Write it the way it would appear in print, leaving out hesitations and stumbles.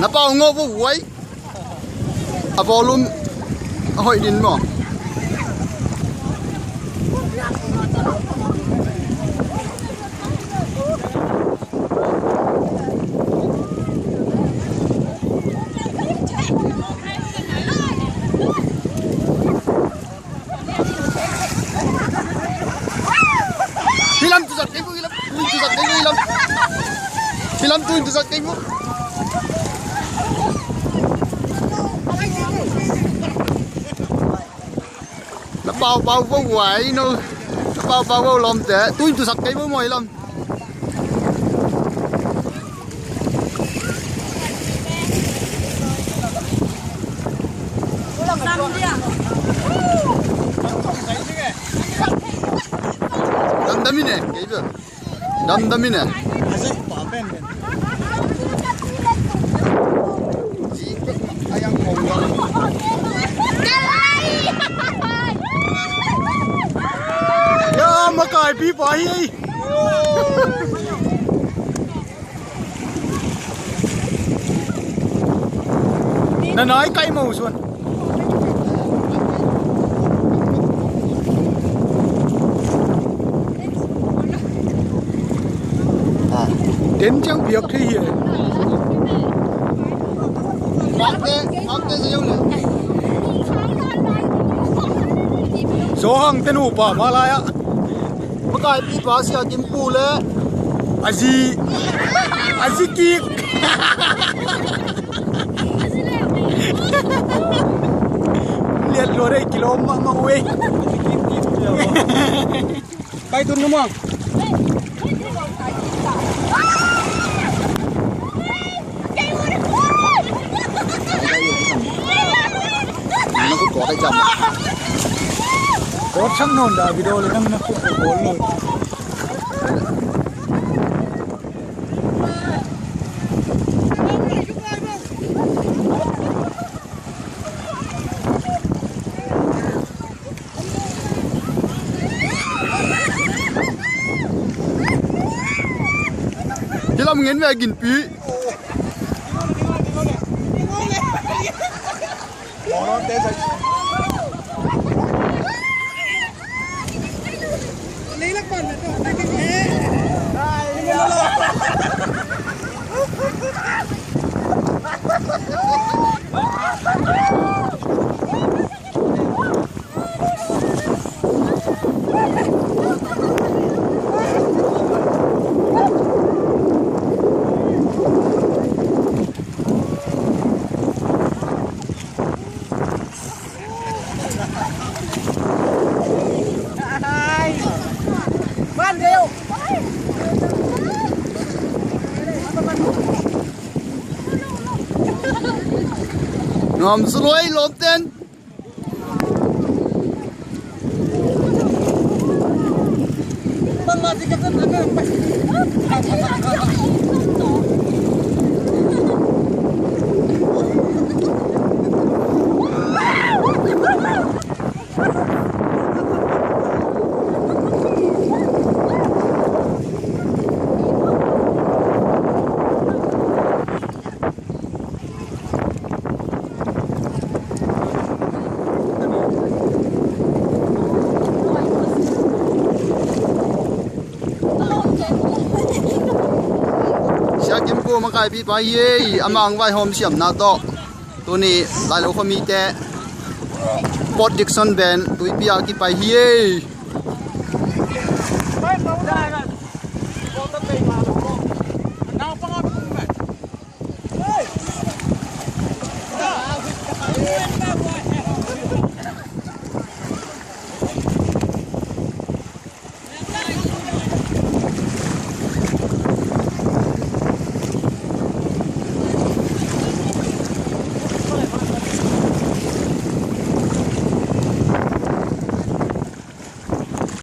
nó bao ngô vô quấy à vô luôn hội đình mà Hilam tu sak ibu hilam tu sak ibu hilam hilam tu sak ibu nó bao vô quậy nó bao vô lom té tu sak ibu moi hilam Dam ini, gitu. Dam ini. Asal papen. Jika ayam konggang. Ya, makai pi bayi. Nanai kai mau suan. Đến chẳng việc thì số hàng tên ủ bỏ mà lại á mà cái bị phá xia kim pu lệ aji kick lihat lo deh kilo mak uwe kai tun numang nó cũng có cái chậm có sẵn nồn đã video lên nó cũng có luôn thế là mình đến về gìn phí lấy lắc quần là cái thế. ngòm suối lốp tên kim cô mà cái bị bay ye amang vai home siam na to tu ni lai lo khomi te pot Dixon Ben tu pi a ki pai hi